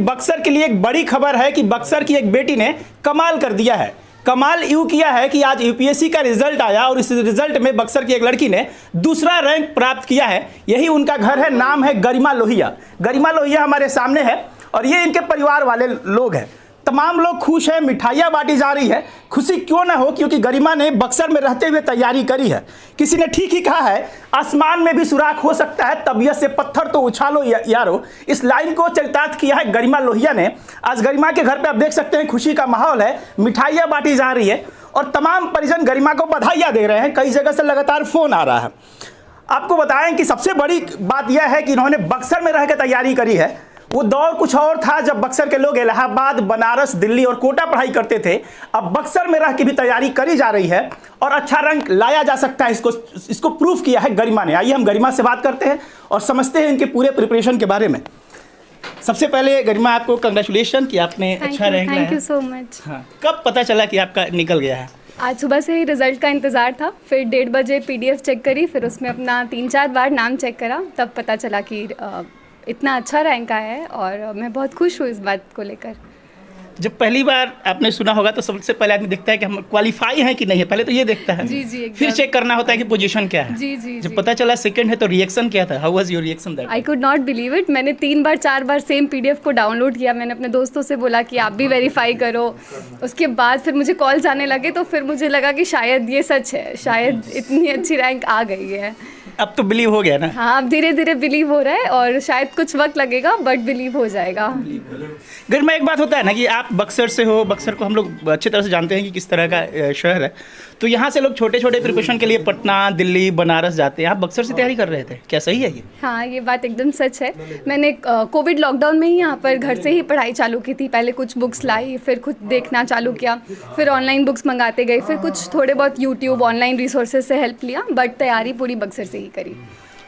बक्सर के लिए एक बड़ी खबर है कि बक्सर की एक बेटी ने कमाल कर दिया है। कमाल यूं किया है कि आज यूपीएससी का रिजल्ट आया और इस रिजल्ट में बक्सर की एक लड़की ने दूसरा रैंक प्राप्त किया है। यही उनका घर है, नाम है गरिमा लोहिया। गरिमा लोहिया हमारे सामने है और ये इनके परिवार वाले लोग हैं। तमाम लोग खुश हैं, मिठाइयाँ बांटी जा रही है। खुशी क्यों ना हो, क्योंकि गरिमा ने बक्सर में रहते हुए तैयारी करी है। किसी ने ठीक ही कहा है, आसमान में भी सुराख हो सकता है, तबीयत से पत्थर तो उछालो यारो। इस लाइन को चरितार्थ किया है गरिमा लोहिया ने। आज गरिमा के घर पे आप देख सकते हैं खुशी का माहौल है, मिठाइयाँ बांटी जा रही है और तमाम परिजन गरिमा को बधाइयाँ दे रहे हैं। कई जगह से लगातार फोन आ रहा है। आपको बताएं कि सबसे बड़ी बात यह है कि इन्होंने बक्सर में रह के तैयारी करी है। वो दौर कुछ और था जब बक्सर के लोग इलाहाबाद, बनारस, दिल्ली और कोटा पढ़ाई करते थे। अब बक्सर में रह के भी तैयारी करी जा रही है और अच्छा रंग लाया जा सकता है। इसको प्रूफ किया है गरिमा ने। आइए हम गरिमा से बात करते हैं और समझते हैं इनके पूरे प्रिपरेशन के बारे में। सबसे पहले गरिमा, आपको कंग्रेचुलेशन कि आपने अच्छा रैंक लाया। Thank you so much. हाँ, कब पता चला कि आपका निकल गया है? आज सुबह से ही रिजल्ट का इंतज़ार था, फिर 1:30 बजे PDF चेक करी, फिर उसमें अपना 3-4 बार नाम चेक करा, तब पता चला कि इतना अच्छा रैंक आया है और मैं बहुत खुश हूँ इस बात को लेकर। जब पहली बार आपने सुना होगा तो सबसे पहले आदमी देखता है कि हम क्वालिफाई हैं कि नहीं है, पहले तो ये देखता है। जी जी, फिर चेक करना होता है कि पोजीशन क्या है। जी जी। जब पता चला सेकंड है तो रिएक्शन क्या था? How was your reaction that? I could not believe it. मैंने 3-4 बार सेम PDF को डाउनलोड किया। मैंने अपने दोस्तों से बोला कि आप भी वेरीफाई करो। उसके बाद फिर मुझे कॉल्स आने लगे तो फिर मुझे लगा कि शायद ये सच है, शायद इतनी अच्छी रैंक आ गई है। अब तो बिलीव हो गया ना? हाँ, अब धीरे धीरे बिलीव हो रहा है और शायद कुछ वक्त लगेगा बट बिलीव हो जाएगा। गरिमा, एक बात होता है ना कि आप बक्सर से हो, बक्सर को हम लोग अच्छी तरह से जानते हैं कि किस तरह का शहर है। तो यहाँ से लोग छोटे छोटे प्रिपरेशन के लिए पटना, दिल्ली, बनारस जाते हैं। आप बक्सर से तैयारी कर रहे थे, क्या सही है ये? हाँ, ये बात एकदम सच है। मैंने कोविड लॉकडाउन में ही यहाँ पर घर से ही पढ़ाई चालू की थी। पहले कुछ बुक्स लाई, फिर खुद देखना चालू किया, फिर ऑनलाइन बुक्स मंगाते गए, फिर कुछ थोड़े बहुत यूट्यूब ऑनलाइन रिसोर्सेज से हेल्प लिया, बट तैयारी पूरी बक्सर से ही करी।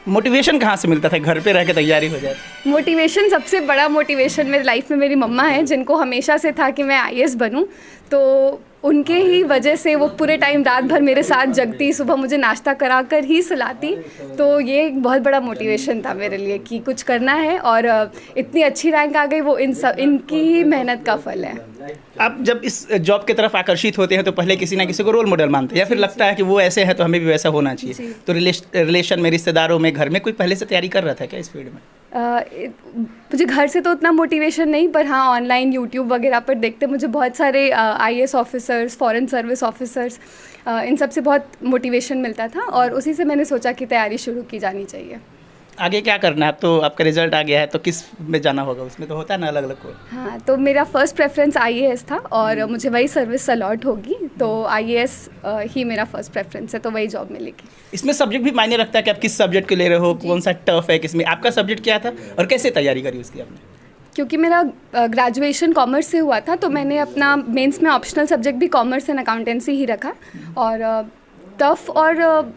मोटिवेशन कहाँ से मिलता था घर पे रह के तैयारी हो जाए? मोटिवेशन, सबसे बड़ा मोटिवेशन मेरी लाइफ में मेरी मम्मा है, जिनको हमेशा से था कि मैं IAS बनूं। तो उनके ही वजह से वो पूरे टाइम रात भर मेरे साथ जगती, सुबह मुझे नाश्ता करा कर ही सुलाती। तो ये एक बहुत बड़ा मोटिवेशन था मेरे लिए कि कुछ करना है और इतनी अच्छी रैंक आ गई, वो इनकी ही मेहनत का फल है। आप जब इस जॉब की तरफ आकर्षित होते हैं तो पहले किसी ना किसी को रोल मॉडल मानते हैं या फिर लगता है कि वो ऐसे है तो हमें भी वैसा होना चाहिए? तो रिलेशन में, रिश्तेदारों में, घर में कोई पहले से तैयारी कर रहा था क्या इस फील्ड में? मुझे घर से तो उतना मोटिवेशन नहीं, पर हाँ ऑनलाइन यूट्यूब वगैरह पर देखते मुझे बहुत सारे IAS officers, foreign service officers, इन सब से बहुत मोटिवेशन मिलता था और उसी से मैंने सोचा कि तैयारी शुरू की जानी चाहिए। आगे क्या करना है? अब तो आपका रिजल्ट आ गया है तो किस में जाना होगा? उसमें तो होता है ना अलग अलग कोई। हाँ, तो मेरा फर्स्ट प्रेफरेंस IAS था और मुझे वही सर्विस अलॉट होगी, तो IAS ही मेरा फर्स्ट प्रेफरेंस है, तो वही जॉब मिलेगी। इसमें सब्जेक्ट भी मायने रखता है कि आप किस सब्जेक्ट के ले रहे हो, कौन सा टफ है, किसमें? आपका सब्जेक्ट क्या था और कैसे तैयारी करी उसकी आपने? क्योंकि मेरा ग्रेजुएशन कॉमर्स से हुआ था तो मैंने अपना मेंस में ऑप्शनल सब्जेक्ट भी कॉमर्स एंड अकाउंटेंसी ही रखा। और टफ़ और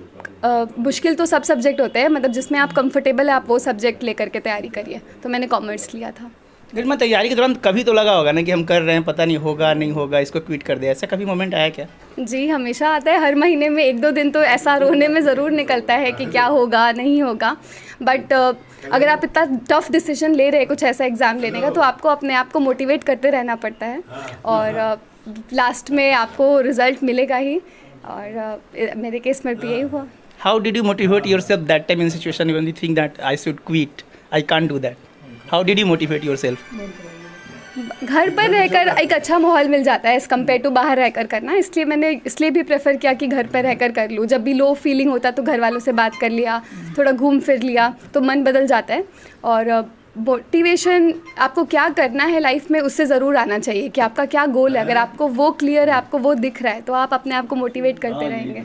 मुश्किल तो सब सब्जेक्ट होते हैं, मतलब जिसमें आप कंफर्टेबल है आप वो सब्जेक्ट लेकर के तैयारी करिए, तो मैंने कॉमर्स लिया था। गरिमा, तैयारी के दौरान कभी तो लगा होगा ना कि हम कर रहे हैं, पता नहीं होगा नहीं होगा, इसको क्विट कर दे, ऐसा कभी मोमेंट आया क्या? जी, हमेशा आता है। हर महीने में 1-2 दिन तो ऐसा रोने में ज़रूर निकलता है कि क्या होगा नहीं होगा, बट अगर आप इतना टफ डिसीजन ले रहे हैं कुछ ऐसा एग्ज़ाम लेने का, तो आपको अपने आप को मोटिवेट करते रहना पड़ता है और लास्ट में आपको रिज़ल्ट मिलेगा ही, और मेरे केस में भी यही हुआ। How did you motivate yourself that time in situation when you think that I should quit, I can't do that? How did you motivate yourself? घर पर रहकर एक अच्छा माहौल मिल जाता है एज़ कम्पेयर टू बाहर रहकर करना, इसलिए मैंने इसलिए भी प्रेफर किया कि घर पर रहकर कर लूँ। जब भी लो फीलिंग होता तो घर वालों से बात कर लिया, थोड़ा घूम फिर लिया, तो मन बदल जाता है। और मोटिवेशन आपको क्या करना है लाइफ में उससे ज़रूर आना चाहिए कि आपका क्या गोल है। अगर आपको वो क्लियर है, आपको वो दिख रहा है, तो आप अपने आप को मोटिवेट करते रहेंगे।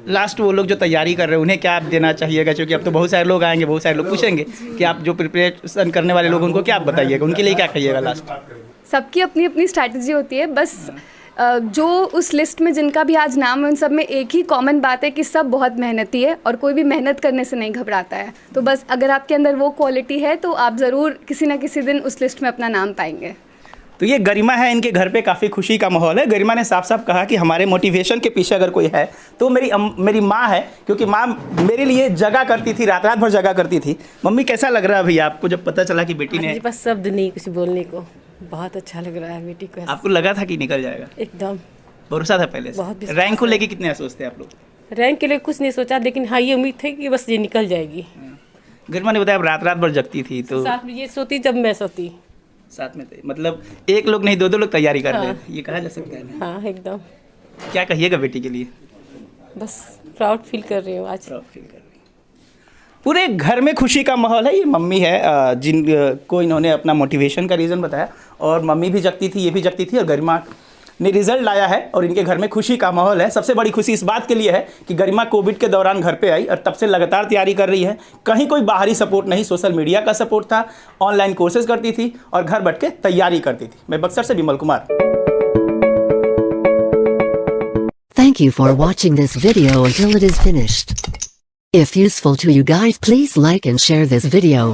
लास्ट वो लोग जो तैयारी कर रहे हैं उन्हें क्या आप देना चाहिएगा? क्योंकि अब तो बहुत सारे लोग आएंगे, बहुत सारे लोग पूछेंगे कि आप जो प्रिपरेशन करने वाले लोग उनको क्या आप बताइएगा, उनके लिए क्या कहिएगा लास्ट? सबकी अपनी अपनी स्ट्रैटेजी होती है, बस जो उस लिस्ट में जिनका भी आज नाम है उन सब में एक ही कॉमन बात है कि सब बहुत मेहनती है और कोई भी मेहनत करने से नहीं घबराता है। तो बस अगर आपके अंदर वो क्वालिटी है तो आप ज़रूर किसी ना किसी दिन उस लिस्ट में अपना नाम पाएंगे। तो ये गरिमा है, इनके घर पे काफ़ी खुशी का माहौल है। गरिमा ने साफ साफ कहा कि हमारे मोटिवेशन के पीछे अगर कोई है तो मेरी माँ है, क्योंकि माँ मेरे लिए जगा करती थी, रात रात भर जगा करती थी। मम्मी कैसा लग रहा है भैया आपको जब पता चला कि बेटी ने? मेरे पास शब्द नहीं कुछ बोलने को, बहुत अच्छा लग रहा है बेटी को। आपको लगा था कि निकल जाएगा? एकदम भरोसा था पहले से? बहुत विश्वास रैंक को लेके कितने सोचते हैं आप लोग? रैंक के लिए कुछ नहीं सोचा, लेकिन हाँ ये उम्मीद थी कि बस ये निकल जाएगी। गरिमा ने बताया रात रात भर जगती थी, तो साथ में ये सोती जब मैं सोती। साथ में थे, मतलब एक लोग नहीं 2-2 लोग तैयारी कर रहे थे, ये कहा जा सकता है ना? हाँ एकदम। क्या कहिएगा बेटी के लिए? बस प्राउड फील कर रही हूँ आज। प्राउड फील कर रही हैं। पूरे घर में खुशी का माहौल है। ये मम्मी है जिन को इन्होंने अपना मोटिवेशन का रीज़न बताया, और मम्मी भी जगती थी, ये भी जगती थी, और गरिमा ने रिजल्ट लाया है और इनके घर में खुशी का माहौल है। सबसे बड़ी खुशी इस बात के लिए है कि गरिमा कोविड के दौरान घर पे आई और तब से लगातार तैयारी कर रही है। कहीं कोई बाहरी सपोर्ट नहीं, सोशल मीडिया का सपोर्ट था, ऑनलाइन कोर्सेज करती थी और घर बैठ के तैयारी करती थी। मैं बक्सर से Vimal Kumar. Thank you for watching this video until it is finished. If useful to you guys, please like and share this video.